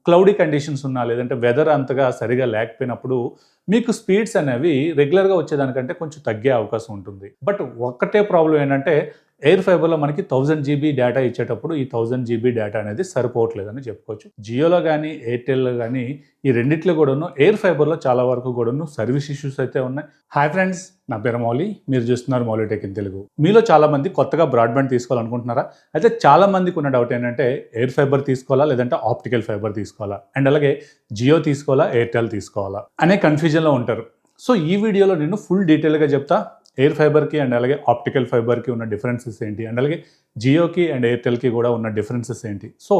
Cloudy conditions ఉన్నా లేదంటే weather అంతగా సరిగా లేకపోయినప్పుడు మీకు స్పీడ్స్ అనేవి రెగ్యులర్‌గా వచ్చేదానికంటే కొంచెం తగ్గే అవకాశం ఉంటుంది. బట్ ఒక్కటే ప్రాబ్లమ్ ఏంటంటే ఎయిర్ ఫైబర్‌లో మనకి 1000 జీబీ డేటా ఇచ్చేటప్పుడు ఈ 1000 జీబీ డేటా అనేది సరిపోవట్లేదని చెప్పుకోవచ్చు. జియోలో గానీ, ఎయిర్‌టెల్‌లో గానీ ఈ రెండిట్లో కూడాను ఎయిర్ ఫైబర్‌లో చాలా వరకు కూడాను సర్వీస్ ఇష్యూస్ అయితే ఉన్నాయి. హాయ్ ఫ్రెండ్స్, నా పేరు మౌలి. మీరు చూస్తున్నారు మౌలి టెక్ ఇన్ తెలుగు. మీలో చాలామంది కొత్తగా బ్రాడ్‌బ్యాండ్ తీసుకోవాలనుకుంటున్నారా? అయితే చాలా మందికి ఉన్న డౌట్ ఏంటంటే ఎయిర్ ఫైబర్ తీసుకోవాలా? లేదంటే ఆప్టికల్ ఫైబర్ తీసుకోవాలా? అండ్ అలాగే జియో తీసుకోవాలా? ఎయిర్‌టెల్ తీసుకోవాలా? అనే కన్‌ఫ్యూజన్‌లో ఉంటారు. సో ఈ వీడియోలో నేను ఫుల్ డీటెయిల్‌గా చెప్తా. ఎయిర్ ఫైబర్‌కి అండ్ అలాగే ఆప్టికల్ ఫైబర్‌కి ఉన్న డిఫరెన్సెస్ ఏంటి? అండ్ అలాగే జియోకి అండ్ ఎయిర్‌టెల్‌కి కూడా ఉన్న డిఫరెన్సెస్ ఏంటి? సో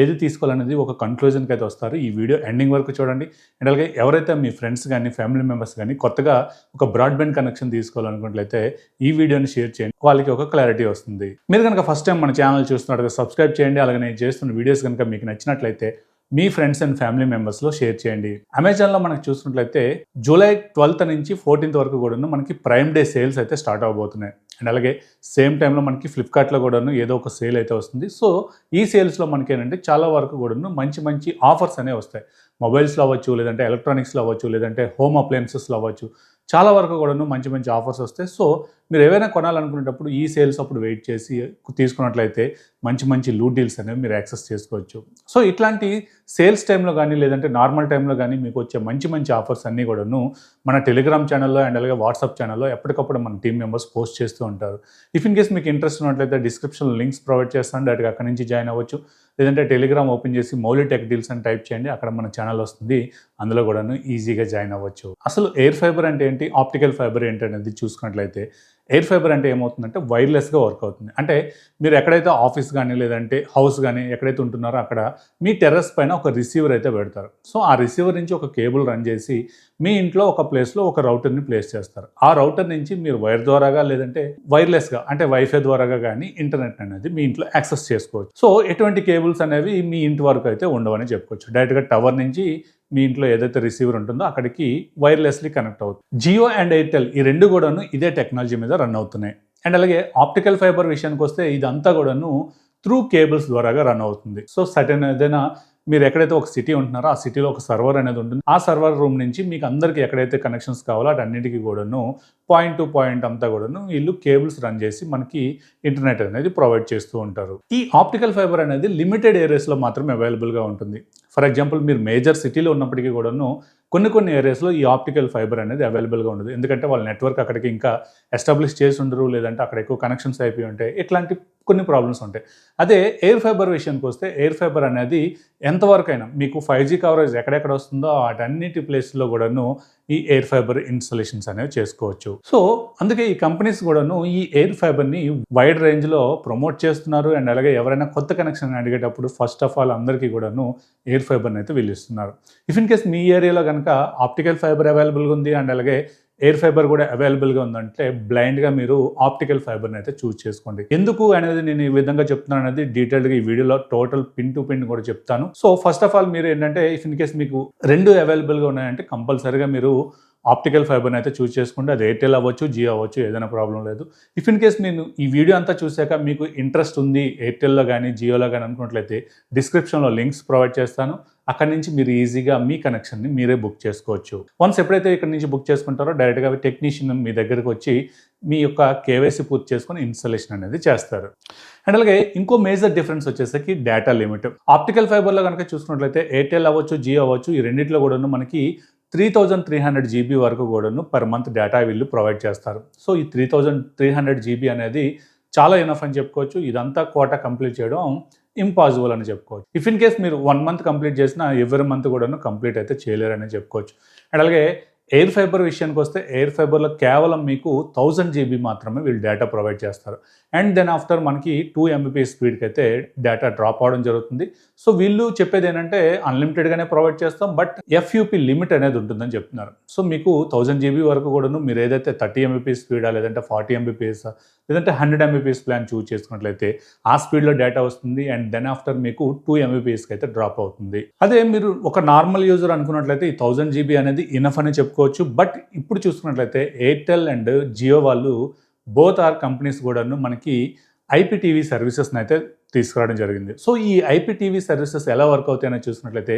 ఏది తీసుకోవాలనేది ఒక కన్క్లూజన్‌కి అయితే వస్తారు. ఈ వీడియో ఎండింగ్ వరకు చూడండి. అండ్ అలాగే ఎవరైతే మీ ఫ్రెండ్స్ గానీ, ఫ్యామిలీ మెంబర్స్ గానీ కొత్తగా ఒక బ్రాడ్‌బ్యాండ్ కనెక్షన్ తీసుకోవాలనుకున్నట్లయితే ఈ వీడియోని షేర్ చేయండి. వాళ్ళకి ఒక క్లారిటీ వస్తుంది. మీరు గనక ఫస్ట్ టైం మన ఛానల్ చూస్తున్నట్లయితే సబ్స్క్రైబ్ చేయండి. అలాగే నేను చేస్తున్న వీడియోస్ గనక మీకు నచ్చినట్లయితే మీ ఫ్రెండ్స్ అండ్ ఫ్యామిలీ మెంబర్స్లో షేర్ చేయండి. అమెజాన్లో మనకు చూసినట్లయితే జూలై 12th నుంచి 14th వరకు కూడాను మనకి ప్రైమ్ డే సేల్స్ అయితే స్టార్ట్ అవబోతున్నాయి. అండ్ అలాగే సేమ్ టైంలో మనకి ఫ్లిప్కార్ట్లో కూడాను ఏదో ఒక సేల్ అయితే వస్తుంది. సో ఈ సేల్స్లో మనకి ఏంటంటే చాలా వరకు కూడాను మంచి మంచి ఆఫర్స్ అనేవి వస్తాయి. మొబైల్స్లో అవ్వచ్చు, లేదంటే ఎలక్ట్రానిక్స్లో అవ్వచ్చు, లేదంటే హోమ్ అప్లయన్సెస్లో అవ్వచ్చు, చాలా వరకు కూడాను మంచి మంచి ఆఫర్స్ వస్తాయి. సో మీరు ఏవైనా కొనాలనుకునేటప్పుడు ఈ సేల్స్ అప్పుడు వెయిట్ చేసి తీసుకున్నట్లయితే మంచి మంచి లూట్ డీల్స్ అనేవి మీరు యాక్సెస్ చేసుకోవచ్చు. సో ఇట్లాంటి సేల్స్ టైంలో కానీ లేదంటే నార్మల్ టైంలో కానీ మీకు వచ్చే మంచి మంచి ఆఫర్స్ అన్నీ కూడాను మన టెలిగ్రామ్ ఛానల్లో అండ్ అలాగే వాట్సాప్ ఛానల్లో ఎప్పటికప్పుడు మన టీమ్ మెంబర్స్ పోస్ట్ చేస్తూ ఉంటారు. ఇఫ్ ఇన్ కేస్ మీకు ఇంట్రెస్ట్ ఉన్నట్లయితే డిస్క్రిప్షన్లో లింక్స్ ప్రొవైడ్ చేస్తాను. డైరెక్ట్గా అక్కడి నుంచి జాయిన్ అవ్వచ్చు. లేదంటే టెలిగ్రామ్ ఓపెన్ చేసి మౌలి టెక్ డీల్స్ అని టైప్ చేయండి. అక్కడ మన ఛానల్ వస్తుంది. అందులో కూడాను ఈజీగా జాయిన్ అవ్వచ్చు. అసలు ఎయిర్ ఫైబర్ అంటే ఏంటి, ఆప్టికల్ ఫైబర్ ఏంటి అనేది చూసుకున్నట్లయితే ఎయిర్ ఫైబర్ అంటే ఏమవుతుందంటే వైర్లెస్గా వర్క్ అవుతుంది. అంటే మీరు ఎక్కడైతే ఆఫీస్ కానీ లేదంటే హౌస్ కానీ ఎక్కడైతే ఉంటున్నారో అక్కడ మీ టెర్రస్ పైన ఒక రిసీవర్ అయితే పెడతారు. సో ఆ రిసీవర్ నుంచి ఒక కేబుల్ రన్ చేసి మీ ఇంట్లో ఒక ప్లేస్లో ఒక రౌటర్ని ప్లేస్ చేస్తారు. ఆ రౌటర్ నుంచి మీరు వైర్ ద్వారాగా లేదంటే వైర్లెస్గా అంటే వైఫై ద్వారాగా కానీ ఇంటర్నెట్ అనేది మీ ఇంట్లో యాక్సెస్ చేసుకోవచ్చు. సో ఎటువంటి కేబుల్స్ అనేవి మీ ఇంటి వరకు అయితే ఉండవని చెప్పుకోవచ్చు. డైరెక్ట్గా టవర్ నుంచి మీ ఇంట్లో ఏదైతే రిసీవర్ ఉంటుందో అక్కడికి వైర్లెస్లీ కనెక్ట్ అవుతుంది. జియో అండ్ ఎయిర్టెల్ ఈ రెండు కూడాను ఇదే టెక్నాలజీ మీద రన్ అవుతున్నాయి. అండ్ అలాగే ఆప్టికల్ ఫైబర్ విషయానికి వస్తే ఇదంతా కూడాను త్రూ కేబుల్స్ ద్వారాగా రన్ అవుతుంది. సో సర్టెన్ ఏదైనా మీరు ఎక్కడైతే ఒక సిటీ ఉంటున్నారో ఆ సిటీలో ఒక సర్వర్ అనేది ఉంటుంది. ఆ సర్వర్ రూమ్ నుంచి మీకు అందరికీ ఎక్కడైతే కనెక్షన్స్ కావాలో అన్నిటికీ కూడాను పాయింట్ టు పాయింట్ అంతా కూడాను వీళ్ళు కేబుల్స్ రన్ చేసి మనకి ఇంటర్నెట్ అనేది ప్రొవైడ్ చేస్తూ ఉంటారు. ఈ ఆప్టికల్ ఫైబర్ అనేది లిమిటెడ్ ఏరియాస్లో మాత్రమే అవైలబుల్గా ఉంటుంది. ఫర్ ఎగ్జాంపుల్ మీరు మేజర్ సిటీలో ఉన్నప్పటికీ కూడాను కొన్ని ఏరియాస్లో ఈ ఆప్టికల్ ఫైబర్ అనేది అవైలబుల్గా ఉండదు. ఎందుకంటే వాళ్ళ నెట్వర్క్ అక్కడికి ఇంకా ఎస్టాబ్లిష్ చేసి ఉండరు, లేదంటే అక్కడ ఎక్కువ కనెక్షన్స్ అయిపోయి ఉంటాయి. ఇట్లాంటి కొన్ని ప్రాబ్లమ్స్ ఉంటాయి. అదే ఎయిర్ ఫైబర్ విషయానికి వస్తే ఎయిర్ ఫైబర్ అనేది ఎంతవరకైనా మీకు 5G కవరేజ్ ఎక్కడెక్కడ వస్తుందో వాటన్నిటి ప్లేస్లో కూడాను ఈ ఎయిర్ ఫైబర్ ఇన్స్టాలేషన్స్ అనేవి చేసుకోవచ్చు. సో అందుకే ఈ కంపెనీస్ కూడాను ఈ ఎయిర్ ఫైబర్ని వైడ్ రేంజ్లో ప్రమోట్ చేస్తున్నారు. అండ్ అలాగే ఎవరైనా కొత్త కనెక్షన్ అడిగేటప్పుడు ఫస్ట్ ఆఫ్ ఆల్ అందరికీ కూడాను ఎయిర్ ఫైబర్ని అయితే వీళ్ళు ఇస్తున్నారు. ఇఫ్ ఇన్ కేస్ మీ ఏరియాలో కనుక ఆప్టికల్ ఫైబర్ అవైలబుల్గా ఉంది అండ్ అలాగే ఎయిర్ ఫైబర్ కూడా అవైలబుల్గా ఉందంటే బ్లైండ్గా మీరు ఆప్టికల్ ఫైబర్ని అయితే చూస్ చేసుకోండి. ఎందుకు అనేది నేను ఈ విధంగా చెప్తున్నాను అనేది డీటెయిల్గా ఈ వీడియోలో టోటల్ పిన్ టు పిన్ కూడా చెప్తాను. సో ఫస్ట్ ఆఫ్ ఆల్ మీరు ఏంటంటే ఇఫ్ ఇన్ కేస్ మీకు రెండు అవైలబుల్గా ఉన్నాయంటే కంపల్సరీగా మీరు ఆప్టికల్ ఫైబర్ని అయితే చూస్ చేసుకుంటే అది ఎయిర్టెల్ అవ్వచ్చు, జియో అవ్వచ్చు, ఏదైనా ప్రాబ్లం లేదు. ఇఫ్ ఇన్ కేస్ నేను ఈ వీడియో అంతా చూశాక మీకు ఇంట్రెస్ట్ ఉంది ఎయిర్టెల్లో కానీ జియోలో కానీ అనుకున్నట్లయితే డిస్క్రిప్షన్లో లింక్స్ ప్రొవైడ్ చేస్తాను. అక్కడి నుంచి మీరు ఈజీగా మీ కనెక్షన్ని మీరే బుక్ చేసుకోవచ్చు. వన్స్ ఎప్పుడైతే ఇక్కడ నుంచి బుక్ చేసుకుంటారో డైరెక్ట్గా టెక్నీషియన్ మీ దగ్గరికి వచ్చి మీ యొక్క కేవైసీ పూర్తి చేసుకొని ఇన్స్టాలేషన్ అనేది చేస్తారు. అండ్ అలాగే ఇంకో మేజర్ డిఫరెన్స్ వచ్చేసరికి డేటా లిమిట్. ఆప్టికల్ ఫైబర్లో కనుక చూసుకున్నట్లయితే ఎయిర్టెల్ అవ్వచ్చు, జియో అవ్వచ్చు, ఈ రెండింటిలో కూడాను మనకి 3300 జీబీ వరకు కూడాను పర్ మంత్ డేటా వీళ్ళు ప్రొవైడ్ చేస్తారు. సో ఈ 3300 జీబీ అనేది చాలా ఎనఫ్ అని చెప్పుకోవచ్చు. ఇదంతా కోటా కంప్లీట్ చేయడం ఇంపాసిబుల్ అని చెప్పుకోవచ్చు. ఇఫ్ ఇన్ కేస్ మీరు 1 మంత్ కంప్లీట్ చేసినా ఎవ్రీ మంత్ కూడాను కంప్లీట్ అయితే చేయలేరని చెప్పుకోవచ్చు. అండ్ అలాగే ఎయిర్ ఫైబర్ విషయానికి వస్తే ఎయిర్ ఫైబర్లో కేవలం మీకు 1000 జీబీ మాత్రమే వీళ్ళు డేటా ప్రొవైడ్ చేస్తారు. అండ్ దెన్ ఆఫ్టర్ మనకి 2 MB స్పీడ్కి అయితే డేటా డ్రాప్ అవడం జరుగుతుంది. సో వీళ్ళు చెప్పేది ఏంటంటే అన్లిమిటెడ్గానే ప్రొవైడ్ చేస్తాం, బట్ FUP లిమిట్ అనేది ఉంటుందని చెప్తున్నారు. సో మీకు 1000 జీబీ వరకు కూడాను మీరు ఏదైతే 30 MB స్పీడా లేదంటే 40 MBPS లేదంటే 100 MBPS ప్లాన్ చూస్ చేసుకున్నట్లయితే ఆ స్పీడ్లో డేటా వస్తుంది. అండ్ దెన్ ఆఫ్టర్ మీకు 2 MBPSకి అయితే డ్రాప్ అవుతుంది. అదే మీరు ఒక నార్మల్ యూజర్ అనుకున్నట్లయితే ఈ 1000 జీబీ అనేది ఇనఫ్ అని చెప్పుకోవచ్చు. బట్ ఇప్పుడు చూసుకున్నట్లయితే ఎయిర్టెల్ అండ్ జియో వాళ్ళు బోత్ ఆర్ కంపెనీస్ కూడాను మనకి IPTV సర్వీసెస్ని అయితే తీసుకురావడం జరిగింది. సో ఈ ఐపీటీవీ సర్వీసెస్ ఎలా వర్క్ అవుతాయని చూసినట్లయితే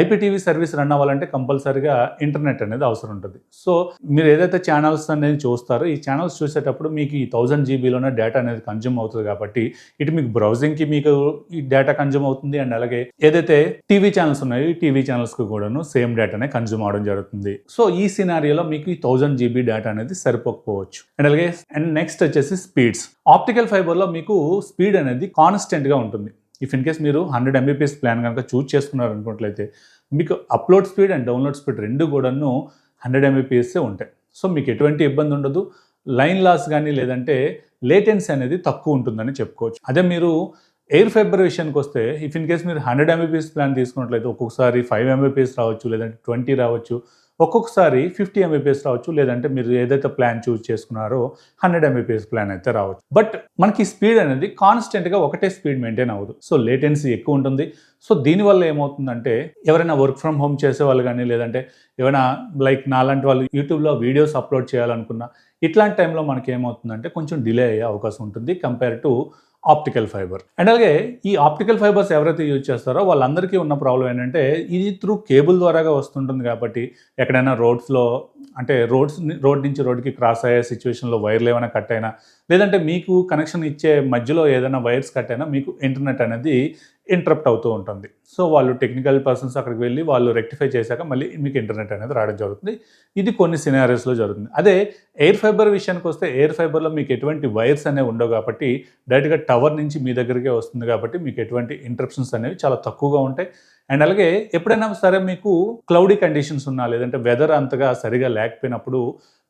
ఐపీటీవీ సర్వీస్ రన్ అవ్వాలంటే కంపల్సరీగా ఇంటర్నెట్ అనేది అవసరం ఉంటుంది. సో మీరు ఏదైతే ఛానల్స్ అనేది చూస్తారో ఈ ఛానల్స్ చూసేటప్పుడు మీకు ఈ 1000 జీబీలోనే డేటా అనేది కన్జ్యూమ్ అవుతుంది కాబట్టి ఇటు మీకు బ్రౌజింగ్కి మీకు ఈ డేటా కన్జ్యూమ్ అవుతుంది అండ్ అలాగే ఏదైతే టీవీ ఛానల్స్ ఉన్నాయో ఈ టీవీ ఛానల్స్కి కూడాను సేమ్ డేటానే కన్జ్యూమ్ అవడం జరుగుతుంది. సో ఈ సినారియోలో మీకు ఈ 1000 జీబీ డేటా అనేది సరిపోకపోవచ్చు. అండ్ అలాగే నెక్స్ట్ వచ్చేసి స్పీడ్స్. ఆప్టికల్ ఫైబర్లో మీకు స్పీడ్ అనేది కాన్స్టెంట్గా ఉంటుంది. ఇఫ్ ఇన్ కేస్ మీరు 100 MBPS ప్లాన్ కనుక చూస్ చేసుకున్నారు అనుకున్నట్లయితే మీకు upload speed and download speed రెండు కూడాను 100 MBPS ఉంటాయి. సో మీకు ఎటువంటి ఇబ్బంది ఉండదు. లైన్ లాస్ కానీ లేదంటే లేటెన్సీ అనేది తక్కువ ఉంటుందని చెప్పుకోవచ్చు. అదే మీరు ఎయిర్ ఫైబర్ విషయానికి వస్తే ఇఫ్ ఇన్ కేస్ మీరు 100 MBPS ప్లాన్ తీసుకున్నట్లయితే ఒక్కొక్కసారి 5 MBPS రావచ్చు, లేదంటే 20 రావచ్చు, ఒక్కొక్కసారి 50 MBPS రావచ్చు, లేదంటే మీరు ఏదైతే ప్లాన్ చూస్ చేసుకున్నారో 100 MBPS ప్లాన్ అయితే రావచ్చు. బట్ మనకి స్పీడ్ అనేది కాన్స్టెంట్గా ఒకటే స్పీడ్ మెయింటైన్ అవ్వదు. సో లేటెన్సీ ఎక్కువ ఉంటుంది. సో దీనివల్ల ఏమవుతుందంటే ఎవరైనా వర్క్ ఫ్రమ్ హోమ్ చేసేవాళ్ళు కానీ లేదంటే ఏమైనా లైక్ నాలాంటి వాళ్ళు యూట్యూబ్లో వీడియోస్ అప్లోడ్ చేయాలనుకున్నా ఇట్లాంటి టైంలో మనకి ఏమవుతుందంటే కొంచెం డిలే అయ్యే అవకాశం ఉంటుంది compare to optical fibre. And అలాగే ఈ ఆప్టికల్ ఫైబర్స్ ఎవరైతే యూజ్ చేస్తారో వాళ్ళందరికీ ఉన్న ప్రాబ్లం ఏంటంటే ఇది త్రూ కేబుల్ ద్వారాగా వస్తుంటుంది కాబట్టి ఎక్కడైనా రోడ్స్లో అంటే రోడ్ నుంచి రోడ్కి క్రాస్ అయ్యే సిచ్యువేషన్లో వైర్లు ఏమైనా కట్ అయినా లేదంటే మీకు కనెక్షన్ ఇచ్చే మధ్యలో ఏదైనా వైర్స్ కట్ అయినా మీకు ఇంటర్నెట్ అనేది ఇంటరప్ట్ అవుతూ ఉంటుంది. సో వాళ్ళు టెక్నికల్ పర్సన్స్ అక్కడికి వెళ్ళి వాళ్ళు రెక్టిఫై చేశాక మళ్ళీ మీకు ఇంటర్నెట్ అనేది రావడం జరుగుతుంది. ఇది కొన్ని సినారియోస్లో జరుగుతుంది. అదే ఎయిర్ ఫైబర్ విషయానికి వస్తే ఎయిర్ ఫైబర్లో మీకు ఎటువంటి వైర్స్ అనేవి ఉండవు కాబట్టి డైరెక్ట్గా టవర్ నుంచి మీ దగ్గరికే వస్తుంది కాబట్టి మీకు ఎటువంటి ఇంటరప్షన్స్ అనేవి చాలా తక్కువగా ఉంటాయి. అండ్ అలాగే ఎప్పుడైనా సరే మీకు క్లౌడీ కండిషన్స్ ఉన్నా లేదంటే వెదర్ అంతగా సరిగా లేకపోయినప్పుడు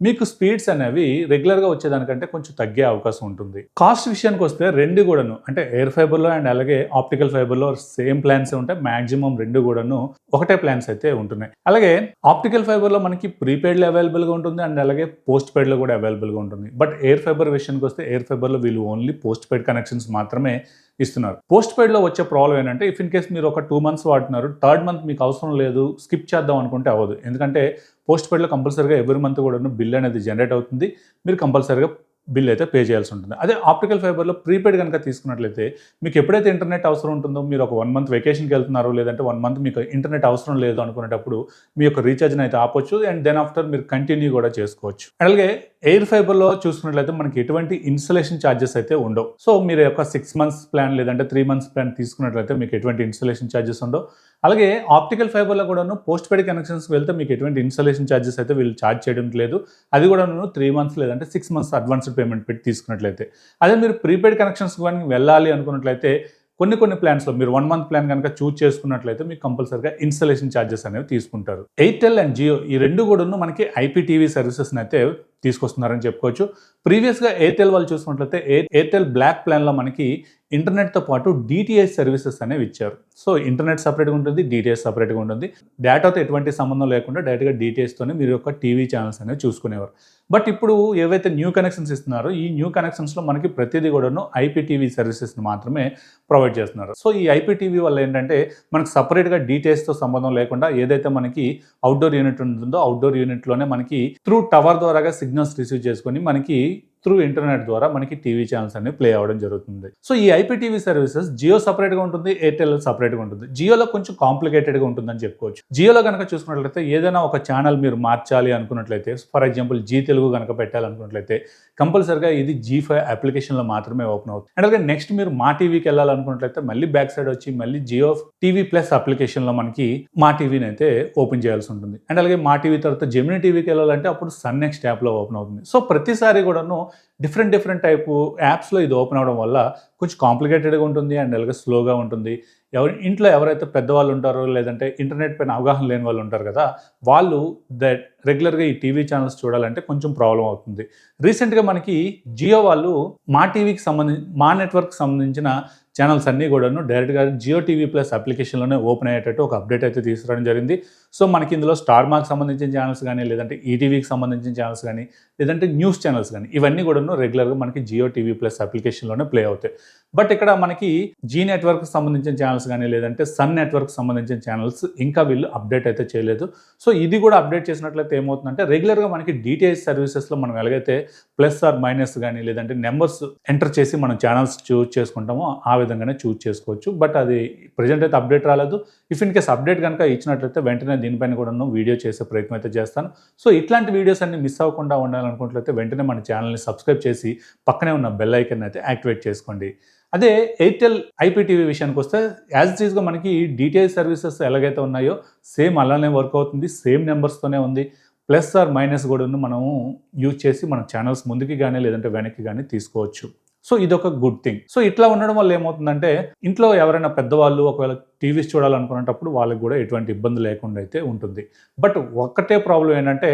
మీకు స్పీడ్స్ అనేవి రెగ్యులర్గా వచ్చేదానికంటే కొంచెం తగ్గే అవకాశం ఉంటుంది. కాస్ట్ విషయానికి వస్తే రెండు కూడాను అంటే ఎయిర్ ఫైబర్లో అండ్ అలాగే ఆప్టికల్ ఫైబర్లో సేమ్ ప్లాన్స్ ఉంటాయి. మ్యాక్సిమం రెండు కూడాను ఒకటే ప్లాన్స్ అయితే ఉంటున్నాయి. అలాగే ఆప్టికల్ ఫైబర్లో మనకి ప్రీపెయిడ్లో అవైలబుల్గా ఉంటుంది అండ్ అలాగే పోస్ట్ పెయిడ్లో కూడా అవైలబుల్గా ఉంటుంది. బట్ ఎయిర్ ఫైబర్ విషయానికి వస్తే ఎయిర్ ఫైబర్లో వీళ్ళు ఓన్లీ పోస్ట్ పెయిడ్ కనెక్షన్స్ మాత్రమే ఇస్తున్నారు. పోస్ట్ పెయిడ్లో వచ్చే ప్రాబ్లం ఏంటంటే ఇఫ్ ఇన్ కేస్ మీరు ఒక 2 months వాడుతున్నారు, 3rd month మీకు అవసరం లేదు, స్కిప్ చేద్దాం అనుకుంటే అవ్వదు. ఎందుకంటే పోస్ట్ పెయిడ్లో కంపల్సరీగా ఎవ్రీ మంత్ కూడా బిల్ అనేది జనరేట్ అవుతుంది. మీరు కంపల్సరీగా బిల్ అయితే పే చేయాల్సి ఉంటుంది. అదే ఆప్టికల్ ఫైబర్లో ప్రీపెయిడ్ కనుక తీసుకున్నట్లయితే మీకు ఎప్పుడైతే ఇంటర్నెట్ అవసరం ఉంటుందో మీరు ఒక 1 month వెకేషన్కి వెళ్తున్నారు లేదంటే 1 month మీకు ఇంటర్నెట్ అవసరం లేదు అనుకునేటప్పుడు మీ యొక్క రీఛార్జ్ని అయితే ఆపొచ్చు అండ్ దెన్ ఆఫ్టర్ మీరు కంటిన్యూ కూడా చేసుకోవచ్చు. అలాగే ఎయిర్ ఫైబర్లో చూసుకున్నట్లయితే మనకి ఎటువంటి ఇన్స్టలేషన్ ఛార్జెస్ అయితే ఉండవు. సో మీరు యొక్క 6 months ప్లాన్ లేదంటే 3 months ప్లాన్ తీసుకున్నట్లయితే మీకు ఎటువంటి ఇన్స్టలేషన్ ఛార్జెస్ ఉండవు. అలాగే ఆప్టికల్ ఫైబర్లో కూడాను పోస్ట్ పెయిడ్ కనెక్షన్స్కి వెళ్తే మీకు ఎటువంటి ఇన్స్టలేషన్ ఛార్జెస్ అయితే వీళ్ళు ఛార్జ్ చేయడం లేదు. అది కూడా 3 months లేదంటే 6 months అడ్వాన్స్డ్ పేమెంట్ పెట్టి తీసుకున్నట్లయితే. అదే మీరు ప్రీపెయిడ్ కనెక్షన్స్ కానీ వెళ్ళాలి అనుకున్నట్లయితే కొన్ని ప్లాన్స్లో మీరు 1 month ప్లాన్ కనుక చూస్ చేసుకున్నట్లయితే మీకు కంపల్సరీగా ఇన్స్టలేషన్ ఛార్జెస్ అనేవి తీసుకుంటారు. ఎయిర్టెల్ అండ్ జియో ఈ రెండు కూడాను మనకి ఐపీటీవీ సర్వీసెస్ని అయితే తీసుకొస్తున్నారని చెప్పుకోవచ్చు. ప్రీవియస్గా ఎయిర్టెల్ వాళ్ళు చూసుకున్నట్లయితే ఎయిర్టెల్ బ్లాక్ ప్లాన్లో మనకి ఇంటర్నెట్తో పాటు డిటిహెచ్ సర్వీసెస్ అనేవి ఇచ్చారు. సో ఇంటర్నెట్ సపరేట్గా ఉంటుంది, డిటిహెచ్ సపరేట్గా ఉంటుంది. డేటాతో ఎటువంటి సంబంధం లేకుండా డైరెక్ట్గా డిటిహెచ్తోనే మీరు యొక్క టీవీ ఛానల్స్ అనేవి చూసుకునేవారు. బట్ ఇప్పుడు ఏవైతే న్యూ కనెక్షన్స్ ఇస్తున్నారో ఈ న్యూ కనెక్షన్స్లో మనకి ప్రతిదీ కూడాను ఐపీటీవీ సర్వీసెస్ని మాత్రమే ప్రొవైడ్ చేస్తున్నారు. సో ఈ ఐపీటీవీ వల్ల ఏంటంటే మనకు సపరేట్గా డిటిహెచ్తో సంబంధం లేకుండా ఏదైతే మనకి అవుట్డోర్ యూనిట్ ఉంటుందో అవుట్డోర్ యూనిట్లోనే మనకి త్రూ టవర్ ద్వారాగా సిగ్నల్స్ రిసీవ్ చేసుకొని మనకి త్రూ ఇంటర్నెట్ ద్వారా మనకి టీవీ ఛానల్స్ అనేవి ప్లే అవ్వడం జరుగుతుంది. సో ఈ ఐపీటీవీ సర్వీసెస్ జియో సపరేట్గా ఉంటుంది, ఎయిర్టెల్ సపరేట్గా ఉంటుంది. జియోలో కొంచెం కాంప్లికేటెడ్గా ఉంటుందని చెప్పుకోవచ్చు. జియోలో కనుక చూసుకున్నట్లయితే ఏదైనా ఒక ఛానల్ మీరు మార్చాలి అనుకున్నట్లయితే ఫర్ ఎగ్జాంపుల్ జీ తెలుగు కనుక పెట్టాలనుకున్నట్లయితే కంపల్సరిగా ఇది G5 అప్లికేషన్లో మాత్రమే ఓపెన్ అవుతుంది. అండ్ అలాగే నెక్స్ట్ మీరు మా టీవీకి వెళ్ళాలనుకున్నట్లయితే మళ్ళీ బ్యాక్ సైడ్ వచ్చి మళ్ళీ జియో టీవీ ప్లస్ అప్లికేషన్లో మనకి మా టీవీని అయితే ఓపెన్ చేయాల్సి ఉంటుంది. అండ్ అలాగే మా టీవీ తర్వాత జెమినీ టీవీకి వెళ్ళాలంటే అప్పుడు సన్ నెక్స్ట్ యాప్లో ఓపెన్ అవుతుంది. సో ప్రతిసారి కూడాను డిఫరెంట్ టైపు యాప్స్లో ఇది ఓపెన్ అవడం వల్ల కొంచెం కాంప్లికేటెడ్గా ఉంటుంది అండ్ అలాగే స్లోగా ఉంటుంది. ఇంట్లో ఎవరైతే పెద్దవాళ్ళు ఉంటారో లేదంటే ఇంటర్నెట్ పైన అవగాహన లేని వాళ్ళు ఉంటారు కదా, వాళ్ళు రెగ్యులర్గా ఈ టీవీ ఛానల్స్ చూడాలంటే కొంచెం ప్రాబ్లం అవుతుంది. రీసెంట్గా మనకి జియో వాళ్ళు మా టీవీకి మా నెట్వర్క్కి సంబంధించిన ఛానల్స్ అన్నీ కూడాను డైరెక్ట్గా జియో టీవీ ప్లస్ అప్లికేషన్లోనే ఓపెన్ అయ్యేటట్టు ఒక అప్డేట్ అయితే తీసుకురావడం జరిగింది. సో మనకి ఇందులో స్టార్ మార్క్ సంబంధించిన ఛానల్స్ కానీ లేదంటే ఈటీవీకి సంబంధించిన ఛానల్స్ కానీ లేదంటే న్యూస్ ఛానల్స్ కానీ ఇవన్నీ కూడాను రెగ్యులర్గా మనకి జియో టీవీ ప్లస్ అప్లికేషన్లోనే ప్లే అవుతాయి. బట్ ఇక్కడ మనకి జీ నెట్వర్క్ సంబంధించిన ఛానల్స్ కానీ లేదంటే సన్ నెట్వర్క్ సంబంధించిన ఛానల్స్ ఇంకా వీళ్ళు అప్డేట్ అయితే చేయలేదు. సో ఇది కూడా అప్డేట్ చేసినట్లయితే ఏమవుతుందంటే రెగ్యులర్గా మనకి డిటిహెచ్ సర్వీసెస్లో మనం ఎలాగైతే ప్లస్ ఆర్ మైనస్ కానీ లేదంటే నెంబర్స్ ఎంటర్ చేసి మనం ఛానల్స్ చూజ్ చేసుకుంటామో ఆ విధంగానే చూజ్ చేసుకోవచ్చు. బట్ అది ప్రజెంట్ అయితే అప్డేట్ రాలేదు. ఇఫ్ ఇన్ కేస్ అప్డేట్ కనుక ఇచ్చినట్లయితే వెంటనే దీనిపైన కూడా వీడియో చేసే ప్రయత్నం అయితే చేస్తాను. సో ఇట్లాంటి వీడియోస్ అన్ని మిస్ అవ్వకుండా ఉండాలనుకున్నట్లయితే వెంటనే మన ఛానల్ని సబ్స్క్రైబ్ చేసి పక్కనే ఉన్న బెల్ ఐకన్ అయితే యాక్టివేట్ చేసుకోండి. అదే ఎయిర్టెల్ ఐపీటీవీ విషయానికి వస్తే యాజ్ ఇట్ ఈస్గా మనకి డిటిహెచ్ సర్వీసెస్ ఎలాగైతే ఉన్నాయో సేమ్ అలానే వర్క్ అవుతుంది, సేమ్ నెంబర్స్తోనే ఉంది. ప్లస్ ఆర్ మైనస్ కూడా మనము యూజ్ చేసి మన ఛానల్స్ ముందుకి కానీ లేదంటే వెనక్కి కానీ తీసుకోవచ్చు. సో ఇదొక గుడ్ థింగ్. సో ఇట్లా ఉండడం వల్ల ఏమవుతుందంటే ఇంట్లో ఎవరైనా పెద్దవాళ్ళు ఒకవేళ టీవీస్ చూడాలనుకునేటప్పుడు వాళ్ళకి కూడా ఎటువంటి ఇబ్బంది లేకుండా అయితే ఉంటుంది. బట్ ఒక్కటే ప్రాబ్లం ఏంటంటే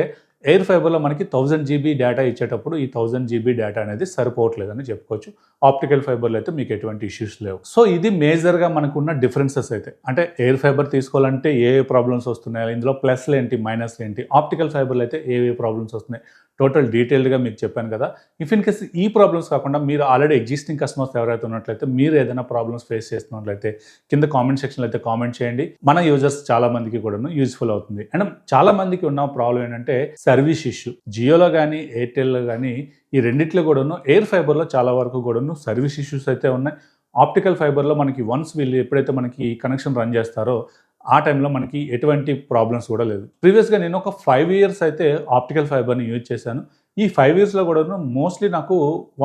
ఎయిర్ ఫైబర్లో మనకి 1000 జీబీ డేటా ఇచ్చేటప్పుడు ఈ 1000 జీబీ డేటా అనేది సరిపోవట్లేదని చెప్పుకోవచ్చు. ఆప్టికల్ ఫైబర్లో అయితే మీకు ఎటువంటి ఇష్యూస్ లేవు. సో ఇది మేజర్గా మనకున్న డిఫరెన్సెస్ అయితే. అంటే ఎయిర్ ఫైబర్ తీసుకోవాలంటే ఏ ప్రాబ్లమ్స్ వస్తున్నాయి, ఇందులో ప్లస్లు ఏంటి మైనస్లు ఏంటి, ఆప్టికల్ ఫైబర్లో అయితే ఏ ప్రాబ్లమ్స్ వస్తున్నాయి టోటల్ డీటెయిల్డ్గా మీకు చెప్పాను కదా. ఇఫ్ ఇన్ కేస్ ఈ ప్రాబ్లమ్స్ కాకుండా మీరు ఆల్రెడీ ఎగ్జిస్టింగ్ కస్టమర్స్ ఎవరైతే ఉన్నట్లయితే మీరు ఏదైనా ప్రాబ్లమ్స్ ఫేస్ చేస్తున్నట్లయితే కింద కామెంట్ సెక్షన్లో అయితే కామెంట్ చేయండి. మన యూజర్స్ చాలా మందికి కూడా యూజ్ఫుల్ అవుతుంది. అండ్ చాలా మందికి ఉన్న ప్రాబ్లం ఏంటంటే సర్వీస్ ఇష్యూ. జియోలో కానీ ఎయిర్టెల్లో కానీ ఈ రెండిట్లో కూడాను ఎయిర్ ఫైబర్లో చాలా వరకు కూడాను సర్వీస్ ఇష్యూస్ అయితే ఉన్నాయి. ఆప్టికల్ ఫైబర్లో మనకి వన్స్ వీళ్ళు ఎప్పుడైతే మనకి కనెక్షన్ రన్ చేస్తారో ఆ టైంలో మనకి ఎటువంటి ప్రాబ్లమ్స్ కూడా లేదు. ప్రీవియస్గా నేను ఒక 5 ఇయర్స్ అయితే ఆప్టికల్ ఫైబర్ని యూజ్ చేశాను. ఈ 5 ఇయర్స్లో కూడాను మోస్ట్లీ నాకు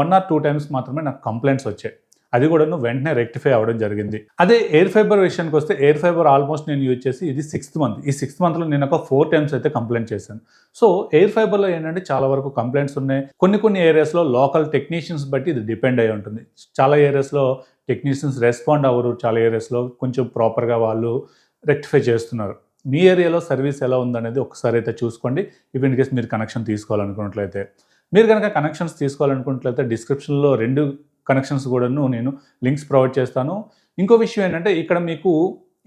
1 or 2 టైమ్స్ మాత్రమే నాకు కంప్లైంట్స్ వచ్చాయి. అది కూడాను వెంటనే రెక్టిఫై అవ్వడం జరిగింది. అదే ఎయిర్ ఫైబర్ విషయానికి వస్తే ఎయిర్ ఫైబర్ ఆల్మోస్ట్ నేను యూజ్ చేసి ఇది 6th మంత్. ఈ 6th మంత్లో నేను ఒక 4 టైమ్స్ అయితే కంప్లైంట్ చేశాను. సో ఎయిర్ ఫైబర్లో ఏంటంటే చాలా వరకు కంప్లైంట్స్ ఉన్నాయి. కొన్ని ఏరియాస్లో లోకల్ టెక్నీషియన్స్ బట్టి ఇది డిపెండ్ అయి ఉంటుంది. చాలా ఏరియాస్లో టెక్నీషియన్స్ రెస్పాండ్ అవ్వరు, చాలా ఏరియాస్లో కొంచెం ప్రాపర్గా వాళ్ళు రెక్టిఫై చేస్తున్నారు. మీ ఏరియాలో సర్వీస్ ఎలా ఉందనేది ఒకసారి అయితే చూసుకోండి. ఇఫ్ ఇన్ కేస్ మీరు కనెక్షన్ తీసుకోవాలనుకున్నట్లయితే, మీరు కనుక కనెక్షన్స్ తీసుకోవాలనుకున్నట్లయితే డిస్క్రిప్షన్లో 2 కనెక్షన్స్ కూడాను నేను లింక్స్ ప్రొవైడ్ చేస్తాను. ఇంకో విషయం ఏంటంటే ఇక్కడ మీకు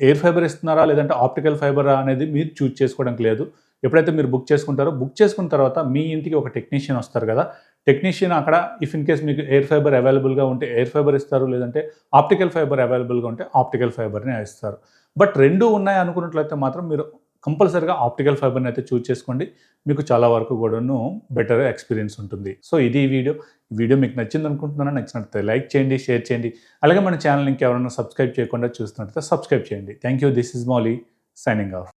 ఎయిర్ ఫైబర్ ఇస్తున్నారా లేదంటే ఆప్టికల్ ఫైబరా అనేది మీరు చూజ్ చేసుకోవడానికి లేదు. ఎప్పుడైతే మీరు బుక్ చేసుకుంటారో బుక్ చేసుకున్న తర్వాత మీ ఇంటికి ఒక టెక్నీషియన్ వస్తారు కదా. టెక్నీషియన్ అక్కడ ఇఫ్ ఇన్ కేస్ మీకు ఎయిర్ ఫైబర్ అవైలబుల్గా ఉంటే ఎయిర్ ఫైబర్ ఇస్తారు, లేదంటే ఆప్టికల్ ఫైబర్ అవైలబుల్గా ఉంటే ఆప్టికల్ ఫైబర్ని ఇస్తారు. బట్ 2 ఉన్నాయి అనుకున్నట్లయితే మాత్రం మీరు కంపల్సరీగా ఆప్టికల్ ఫైబర్ని అయితే చూజ్ చేసుకోండి. మీకు చాలా వరకు కూడాను బెటర్ ఎక్స్పీరియన్స్ ఉంటుంది. సో ఇది ఈ వీడియో మీకు నచ్చింది అనుకుంటున్నాను. నచ్చినట్లయితే లైక్ చేయండి, షేర్ చేయండి. అలాగే మన ఛానల్ ఇంకెవరైనా సబ్స్క్రైబ్ చేయకుండా చూస్తున్నట్లయితే సబ్స్క్రైబ్ చేయండి. Thank you. This is Mouli signing off.